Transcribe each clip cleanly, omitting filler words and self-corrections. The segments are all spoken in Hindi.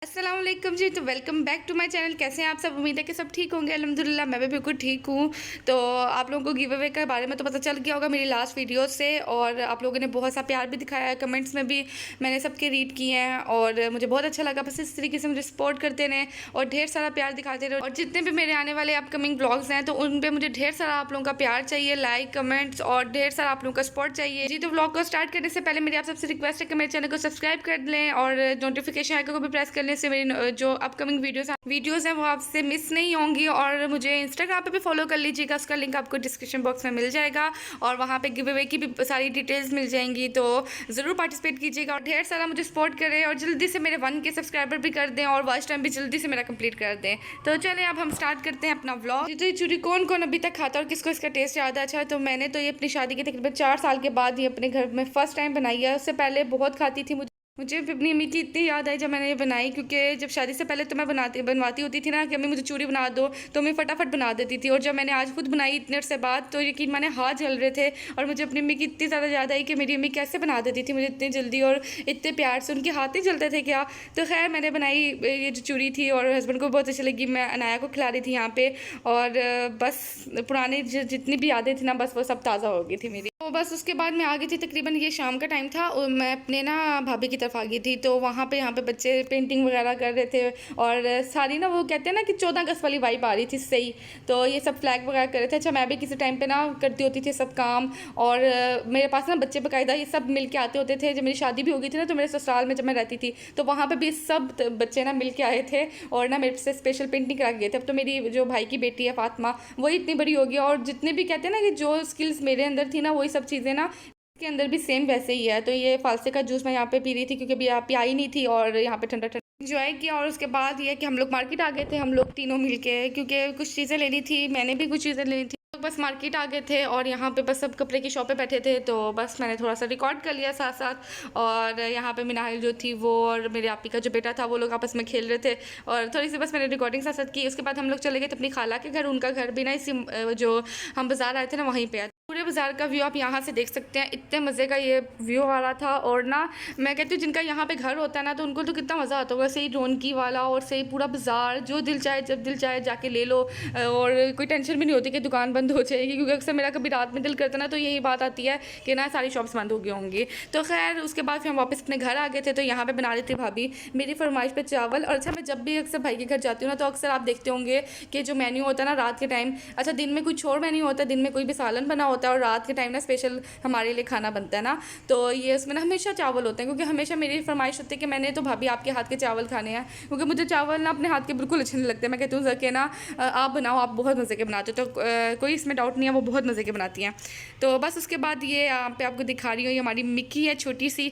अस्सलाम वालेकुम जी। तो welcome back to my channel. कैसे हैं आप सब? उम्मीद है कि सब ठीक होंगे। अल्हम्दुलिल्लाह मैं भी बिल्कुल ठीक हूँ। तो आप लोगों को गिव अवे के बारे में तो पता चल गया होगा मेरी लास्ट वीडियो से, और आप लोगों ने बहुत सा प्यार भी दिखाया है। कमेंट्स में भी मैंने सबके रीड किए हैं और मुझे बहुत अच्छा लगा। बस इस तरीके से मुझे सपोर्ट करते रहें और ढेर सारा प्यार दिखाते रहें। और जितने भी मेरे आने वाले अपकमिंग ब्लॉग्स हैं तो उन पर मुझे ढेर सारा आप लोगों का प्यार चाहिए, लाइक कमेंट्स और ढेर सारा आप लोगों का सपोर्ट चाहिए जी। तो ब्लॉग को स्टार्ट करने से पहले मेरी आप सबसे रिक्वेस्ट है कि मेरे चैनल को सब्सक्राइब कर लें और नोटिफिकेशन आइकन को भी प्रेस करने से मेरी जो अपकमिंग वीडियोस हैं वो आपसे मिस नहीं होंगी। और मुझे इंस्टाग्राम पे भी फॉलो कर लीजिएगा, उसका लिंक आपको डिस्क्रिप्शन बॉक्स में मिल जाएगा और वहाँ पे गिव अवे की भी सारी डिटेल्स मिल जाएंगी। तो ज़रूर पार्टिसिपेट कीजिएगा और ढेर सारा मुझे सपोर्ट करें और जल्दी से मेरे 1K सब्सक्राइबर भी कर दें और वॉच टाइम भी जल्दी से मेरा कंप्लीट कर दें। तो चलिए अब हम स्टार्ट करते हैं अपना व्लॉग। तो ये चूरी कौन कौन अभी तक खाता है और किसको इसका टेस्ट याद है? अच्छा, तो मैंने तो ये अपनी शादी के तकरीबन 4 साल के बाद ही अपने घर में फ़र्स्ट टाइम बनाई है। उससे पहले बहुत खाती थी। मुझे अपनी अम्मी की इतनी याद आई जब मैंने ये बनाई, क्योंकि जब शादी से पहले तो मैं बनवाती होती थी ना कि अम्मी मुझे चूड़ी बना दो, तो मैं फटाफट बना देती थी। और जब मैंने आज खुद बनाई इतने अरसे बाद तो यकीन माने हाथ जल रहे थे। और मुझे अपनी अम्मी की इतनी ज़्यादा याद आई कि मेरी अम्मी कैसे बना देती थी मुझे इतनी जल्दी और इतने प्यार से। उनके हाथ नहीं जलते थे क्या? तो खैर मैंने बनाई ये जो चूड़ी थी और हस्बैंड को बहुत अच्छी लगी। मैं अनाया को खिला रही थी यहाँ पे और बस पुरानी जितनी भी यादें थी ना बस वो सब ताज़ा हो गई थी मेरी। तो बस उसके बाद मैं आ गई थी, तकरीबन ये शाम का टाइम था और मैं अपने ना भाभी की तरफ आ गई थी। तो वहाँ पे बच्चे पेंटिंग वगैरह कर रहे थे और सारी ना वो कहते हैं ना कि 14 अगस्त वाली वाइब आ रही थी सही। तो ये सब फ्लैग वगैरह कर रहे थे। अच्छा, मैं भी किसी टाइम पे ना करती होती थी सब काम और मेरे पास ना बच्चे बाकायदा ये सब मिल के आते होते थे। जब मेरी शादी भी हो गई थी ना तो मेरे ससुराल में जब मैं रहती थी तो वहाँ पर भी सब बच्चे ना मिल के आए थे और ना मेरे से स्पेशल पेंटिंग करा के गए थे। अब तो मेरी जो भाई की बेटी है फातिमा वही इतनी बड़ी हो गई और जितने भी कहते हैं ना कि जो स्किल्स मेरे अंदर थी ना वही सब चीज़ें ना के अंदर भी सेम वैसे ही है। तो ये फालसे का जूस मैं यहाँ पे पी रही थी क्योंकि अभी यहाँ पे आई नहीं थी और यहाँ पे ठंडा ठंडा इंजॉय किया। और उसके बाद ये कि हम लोग मार्केट आ गए थे, हम लोग तीनों मिलके, क्योंकि कुछ चीज़ें लेनी थी, मैंने भी कुछ चीज़ें लेनी थी। तो बस मार्केट आ गए थे और यहाँ पे बस सब कपड़े की शॉप पे बैठे थे। तो बस मैंने थोड़ा सा रिकॉर्ड कर लिया साथ साथ। और यहाँ पे मिनाहिल जो थी वो और मेरे आपी का जो बेटा था वो लोग आपस में खेल रहे थे और थोड़ी सी बस मैंने रिकॉर्डिंग साथ साथ की। उसके बाद हम लोग चले गए थे अपनी खाला के घर। उनका घर भी ना इसी जो हम बाज़ार आए थे ना वहीं पे। पूरे बाज़ार का व्यू आप यहाँ से देख सकते हैं। इतने मज़े का ये व्यू आ रहा था। और ना मैं कहती हूँ जिनका यहाँ पे घर होता है ना तो उनको तो कितना मज़ा आता होगा, सही रौनकी वाला और सही पूरा बाज़ार, जो दिल चाहे जब दिल चाहे जाके ले लो और कोई टेंशन भी नहीं होती कि दुकान बंद हो जाएगी। क्योंकि अक्सर मेरा कभी रात में दिल करता ना तो यही बात आती है कि ना सारी शॉप्स बंद हो गई होंगी। तो खैर उसके बाद फिर हम वापस अपने घर आ गए थे। तो यहाँ पर बना रही थी भाभी मेरी फरमाइश पर चावल। और अच्छा, मैं जब भी अक्सर भाई के घर जाती हूँ ना तो अक्सर आप देखते होंगे कि जो मेन्यू होता है ना रात के टाइम, अच्छा दिन में कुछ और मेन्यू होता है, दिन में कोई भी सालन बना होता है और रात के टाइम स्पेशल हमारे लिए खाना बनता है ना। तो ये उसमें ना हमेशा चावल होते हैं, क्योंकि हमेशा मेरी फरमाइश होती है कि मैंने तो भाभी आपके हाथ के चावल खाने हैं, क्योंकि मुझे चावल ना अपने हाथ के बिल्कुल अच्छे नहीं लगते। मैं कहती हूँ कि ना आप बनाओ, आप बहुत मज़े के बनाते हो। तो कोई इसमें डाउट नहीं है, वो बहुत मज़े के बनाती हैं। तो बस उसके बाद ये यहाँ पे आपको दिखा रही हूँ, ये हमारी मिक्की है छोटी सी,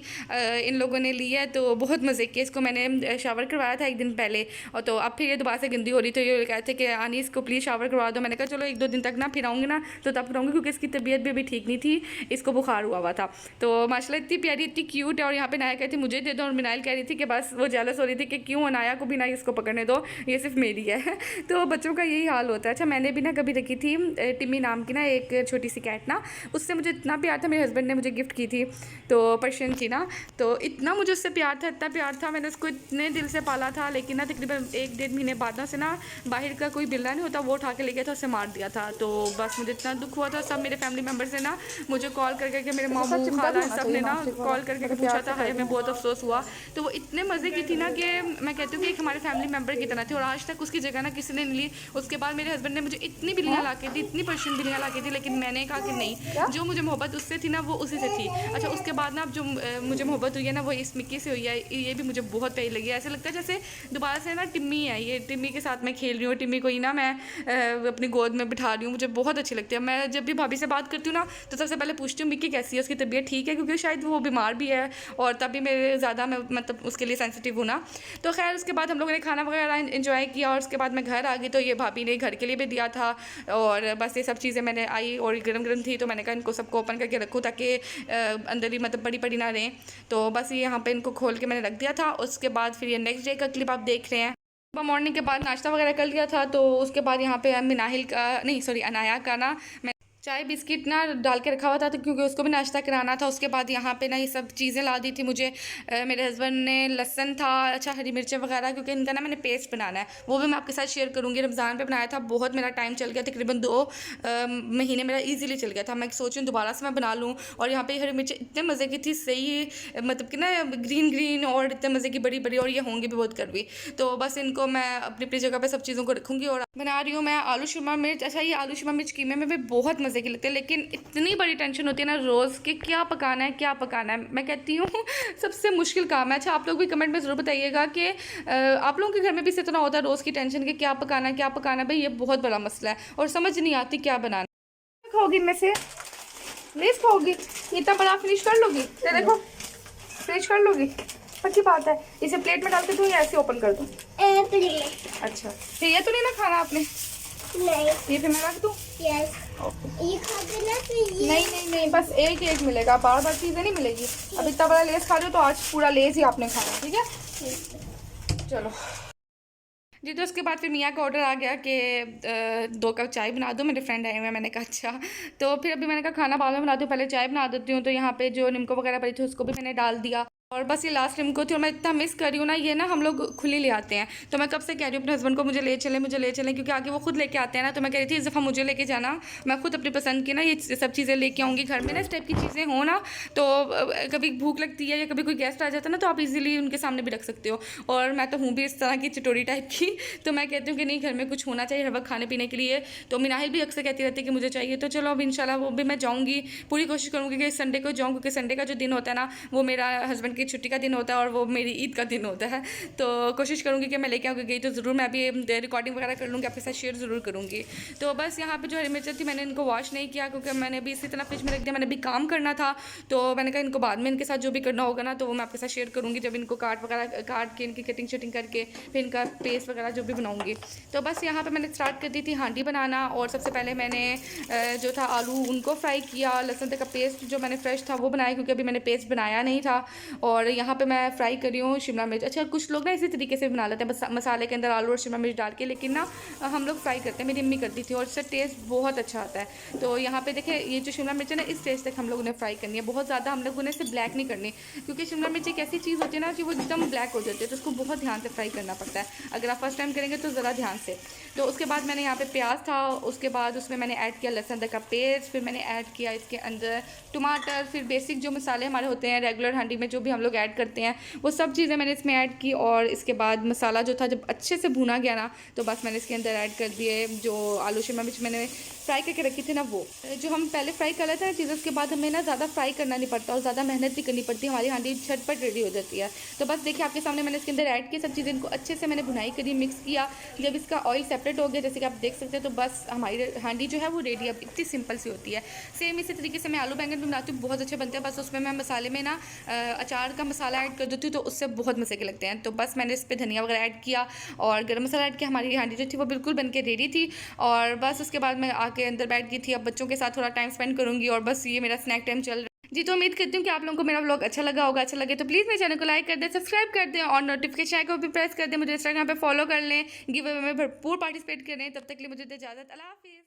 इन लोगों ने ली है तो बहुत मज़े की। इसको मैंने शावर करवाया था एक दिन पहले और तो अब फिर ये दोबारा से गंदी हो रही। तो ये कहते कि आनी इसको प्लीज़ शावर करवा दो। मैंने कहा चलो 1-2 दिन तक ना फिर आऊँगी ना तो तब कराऊँगी, क्योंकि इसकी तबीयत भी अभी ठीक नहीं थी, इसको बुखार हुआ था। तो माशाल्लाह इतनी प्यारी इतनी क्यूट है। और यहाँ पे नाया कहती मुझे दे दो और मिनाइल कह रही थी कि बस वो जेलस हो रही थी कि क्यों अनाया को भी ना इसको पकड़ने दो, ये सिर्फ मेरी है। तो बच्चों का यही हाल होता है। अच्छा, मैंने भी ना कभी रखी थी टिम्मी नाम की ना एक छोटी सी कैट ना, उससे मुझे इतना प्यार था, मेरे हस्बैंड ने मुझे गिफ्ट की थी तो पर्शियन की ना, तो इतना मुझे उससे प्यार था, इतना प्यार था, मैंने उसको इतने दिल से पाला था। लेकिन ना तकरीबन 1-1.5 महीने बाद ना से ना बाहर का कोई बिल्ला नहीं होता वो उठा के ले गया था, उससे मार दिया था। तो बस मुझे इतना दुख हुआ था। सब मेरे फैमिली मेम्बर से ना मुझे कॉल करके मेरे मामू खाला सब ने ना कॉल करके पूछा था, हाय मैं बहुत अफसोस हुआ। तो वो इतने मज़े की थी ना कि मैं कहती हूँ कि एक हमारे फैमिली मेम्बर की तरह थी और आज तक उसकी जगह ना किसी ने नहीं ली। उसके बाद मेरे हस्बैंड ने मुझे इतनी बिल्लियाँ ला के दी, इतनी पर्शियन बिल्लियाँ ला के दी, लेकिन मैंने कहा कि नहीं, जो मुझे मोहब्बत उससे थी ना वो उसी से थी। अच्छा, उसके बाद ना अब जो मुझे मोहब्बत हुई है ना वो इस मिक्की से हुई है। ये भी मुझे बहुत प्यारी लगी है। ऐसा लगता है जैसे दोबारा से ना टिम्मी है, ये टिम्मी के साथ मैं खेल रही हूँ, टिम्मी को ही ना मैं अपनी गोद में बिठा रही हूँ। मुझे बहुत अच्छी लगती है। मैं जब भी भाभी से बात करती हूँ ना तो सबसे पहले पूछती हूँ मिक्की कैसी है, उसकी तबीयत ठीक है, क्योंकि शायद वो बीमार भी है और तभी मेरे ज़्यादा मैं मतलब उसके लिए सेंसिटिव हूँ ना। तो खैर उसके बाद हम लोगों ने खाना वगैरह इन्जॉय किया और उसके बाद मैं घर आ गई। तो ये भाभी ने घर के लिए भी दिया था और बस ये सब चीज़ें मैंने आई और गर्म गर्म थी तो मैंने कहा इनको सबको ओपन करके रखूँ ताकि अंदर ही मतलब पड़ी पड़ी ना रहें। तो बस ये यहाँ पर इनको खोल के मैंने रख दिया था। उसके बाद फिर ये नेक्स्ट डे का क्लिप आप देख रहे हैं। सुबह मॉर्निंग के बाद नाश्ता वगैरह कर लिया था। तो उसके बाद यहाँ पे मिनाहिल का नहीं सॉरी अनाया का ना चाय बिस्किट ना डाल के रखा हुआ था, तो क्योंकि उसको भी नाश्ता कराना था। उसके बाद यहाँ पे ना ये सब चीज़ें ला दी थी मुझे मेरे हस्बैंड ने। लहसन था, अच्छा हरी मिर्चें वगैरह, क्योंकि इनका ना मैंने पेस्ट बनाना है, वो भी मैं आपके साथ शेयर करूँगी। रमज़ान पे बनाया था, बहुत मेरा टाइम चल गया, तकरीबन 2 महीने मेरा ईजिली चल गया था। मैं सोच रही हूँ दोबारा से मैं बना लूँ। और यहाँ पे हरी मिर्चें इतने मज़े की थी, सही मतलब कि ना ग्रीन ग्रीन और इतने मज़े की बड़ी बड़ी, और ये होंगी भी बहुत कड़वी। तो बस इनको मैं अपनी अपनी जगह पे सब चीज़ों को रखूँगी। और बना रही हूँ मैं आलू शिमला मिर्च। अच्छा, ये आलू शिमला मिर्च कीमे में भी बहुत मज़े की लगती है, लेकिन इतनी बड़ी टेंशन होती है ना रोज़ कि क्या पकाना है क्या पकाना है। मैं कहती हूँ सबसे मुश्किल काम है। अच्छा, आप लोग भी कमेंट में ज़रूर बताइएगा कि आप लोगों के घर में भी इस इतना होता है रोज़ की टेंशन कि क्या पकाना है क्या पकाना है। भाई ये बहुत बड़ा मसला है और समझ नहीं आती क्या बनाना। खाओगी इनमें से? लेस खाओगी? इतना बड़ा फिनिश कर लोगी? देखो फिनिश कर लोगी, पक्की बात है। इसे प्लेट में डाल के दूँ या ऐसे ओपन कर दूँ? अच्छा, फिर ये तो नहीं ना खाना आपने? नहीं। ये फिर मैं रख दूँ? यस। ये खा देना फिर ये। नहीं नहीं नहीं, बस एक एक मिलेगा, बार बार चीज़ें नहीं मिलेगी। अब इतना बड़ा लेस खा रहे हो तो आज पूरा लेस ही आपने खाना, ठीक है? चलो जी। तो उसके बाद फिर मियाँ का ऑर्डर आ गया कि 2 कप चाय बना दो, मेरे फ्रेंड आए हुए हैं। मैंने कहा अच्छा। तो फिर अभी मैंने कहा खाना बाद में बनाती हूँ, पहले चाय बना देती हूँ। तो यहाँ पे जो निम्को वगैरह पड़ी थी उसको भी मैंने डाल दिया। और बस ये लास्ट निम्को थी और मैं इतना मिस कर रही हूँ ना, ये ना हम लोग खुली ले आते हैं। तो मैं कब से कह रही हूँ अपने हस्बैंड को मुझे ले चलें, क्योंकि आगे वो खुद लेके आते हैं ना। तो मैं कह रही थी इस दफ़ा मुझे लेके जाना, मैं खुद अपनी पसंद की ना ये सब चीज़ें लेके आऊँगी। घर में ना इस टाइप की चीज़ें हो ना, तो कभी भूख लगती है या कभी कोई गेस्ट आ जाता है ना, तो आप इजीली उनके सामने भी रख सकते हो। और मैं तो हूँ भी इस तरह की चटोरी टाइप की, तो मैं कहती हूँ कि नहीं, घर में कुछ होना चाहिए हर वक्त खाने पीने के लिए। तो मिनाहिल भी अक्सर कहती रहती है कि मुझे चाहिए। तो चलो अब इंशाल्लाह वो भी मैं जाऊँगी, पूरी कोशिश करूँगी कि संडे को जाऊँ, क्योंकि संडे का जो दिन होता है ना वो मेरा हस्बैंड की छुट्टी का दिन होता है और वो मेरी ईद का दिन होता है। तो कोशिश करूँगी कि मैं लेके आऊँगी। गई तो ज़रूर मैं अभी रिकॉर्डिंग वगैरह कर लूँगी, आपके साथ शेयर ज़रूर करूँगी। तो बस यहाँ पे जो हरी मिर्च थी मैंने इनको वॉश नहीं किया, क्योंकि मैंने अभी इसी तरह फ्रिज में रख दिया। मैंने भी काम करना था, तो मैंने कहा इनको बाद में इनके साथ जो भी करना होगा ना, तो वो मैं आपके साथ शेयर करूँगी जब इनको काट के इनकी कटिंग शटिंग करके फिर इनका पेस्ट वगैरह जो भी बनाऊँगी। तो बस यहाँ पर मैंने स्टार्ट कर दी थी हांडी बनाना। और सबसे पहले मैंने जो था आलू उनको फ्राई किया। लहसुन का पेस्ट जो मैंने फ्रेश था वो बनाया, क्योंकि अभी मैंने पेस्ट बनाया नहीं था। और यहाँ पे मैं फ्राई करी हूँ शिमला मिर्च। अच्छा, कुछ लोग ना इसी तरीके से बना लेते हैं, बस मसाले के अंदर आलू और शिमला मिर्च डाल के, लेकिन ना हम लोग फ्राई करते हैं, मेरी अम्मी करती थी और इससे टेस्ट बहुत अच्छा आता है। तो यहाँ पे देखिए ये जो शिमला मिर्च है ना, इस टेस्ट तक हम लोगों ने फ्राई करनी है, बहुत ज़्यादा हम लोगों ने इसे ब्लैक नहीं करनी, क्योंकि शिमला मिर्च एक ऐसी चीज़ होती है ना कि वो एकदम ब्लैक हो जाती है, तो उसको बहुत ध्यान से फ्राई करना पड़ता है। अगर आप फर्स्ट टाइम करेंगे तो ज़रा ध्यान से। तो उसके बाद मैंने यहाँ पे प्याज था, उसके बाद उसमें मैंने ऐड किया लहसुन का पेस्ट, फिर मैंने ऐड किया इसके अंदर टमाटर, फिर बेसिक जो मसाले हमारे होते हैं रेगुलर हांडी में जो भी हम लोग ऐड करते हैं वो सब चीज़ें मैंने इसमें ऐड की। और इसके बाद मसाला जो था जब अच्छे से भुना गया ना, तो बस मैंने इसके अंदर ऐड कर दिए जो आलू शिमला मिर्च मैंने फ्राई करके रखी थी ना, वो जो हम पहले फ्राई कर लेते हैं चीज़, उसके बाद हमें ना ज़्यादा फ्राई करना नहीं पड़ता और ज़्यादा मेहनत भी करनी पड़ती, हमारी हांडी झटपट रेडी हो जाती है। तो बस देखिए आपके सामने मैंने इसके अंदर ऐड किया सब चीज़ें, इनको अच्छे से मैंने भुनाई करी, मिक्स किया। जब इसका ऑयल सेपरेट हो गया जैसे कि आप देख सकते हैं, तो बस हमारी हांडी जो है वो रेडी। अब इतनी सिंपल सी होती है। सेम इसी तरीके से मैं आलू बैंगन भी बनाती हूँ, बहुत अच्छे बनते हैं। बस उसमें मैं मसाले में ना अचार का मसाला ऐड कर देती हूँ, तो उससे बहुत मज़े के लगते हैं। तो बस मैंने इस पर धनिया वगैरह ऐड किया और गरम मसाला ऐड किया। हमारी हांडी जो थी वो बिल्कुल बन के रेडी थी। और बस उसके बाद मैं आके अंदर बैठ गई थी, अब बच्चों के साथ थोड़ा टाइम स्पेंड करूँगी। और बस ये मेरा स्नैक टाइम चल रहा है जी। तो उम्मीद करती हूँ कि आप लोगों को मेरा व्लॉग अच्छा लगा होगा। अच्छा लगे तो प्लीज़ मेरे चैनल को लाइक कर दें, सब्सक्राइब कर दें और नोटिफिकेशन आइकन को भी प्रेस कर दें। मुझे इंस्टाग्राम पे फॉलो कर लें, गिव अवे में भरपूर पार्टिसिपेट करें। तब तक के लिए मुझे इजाज़त, अल्लाह हाफिज़।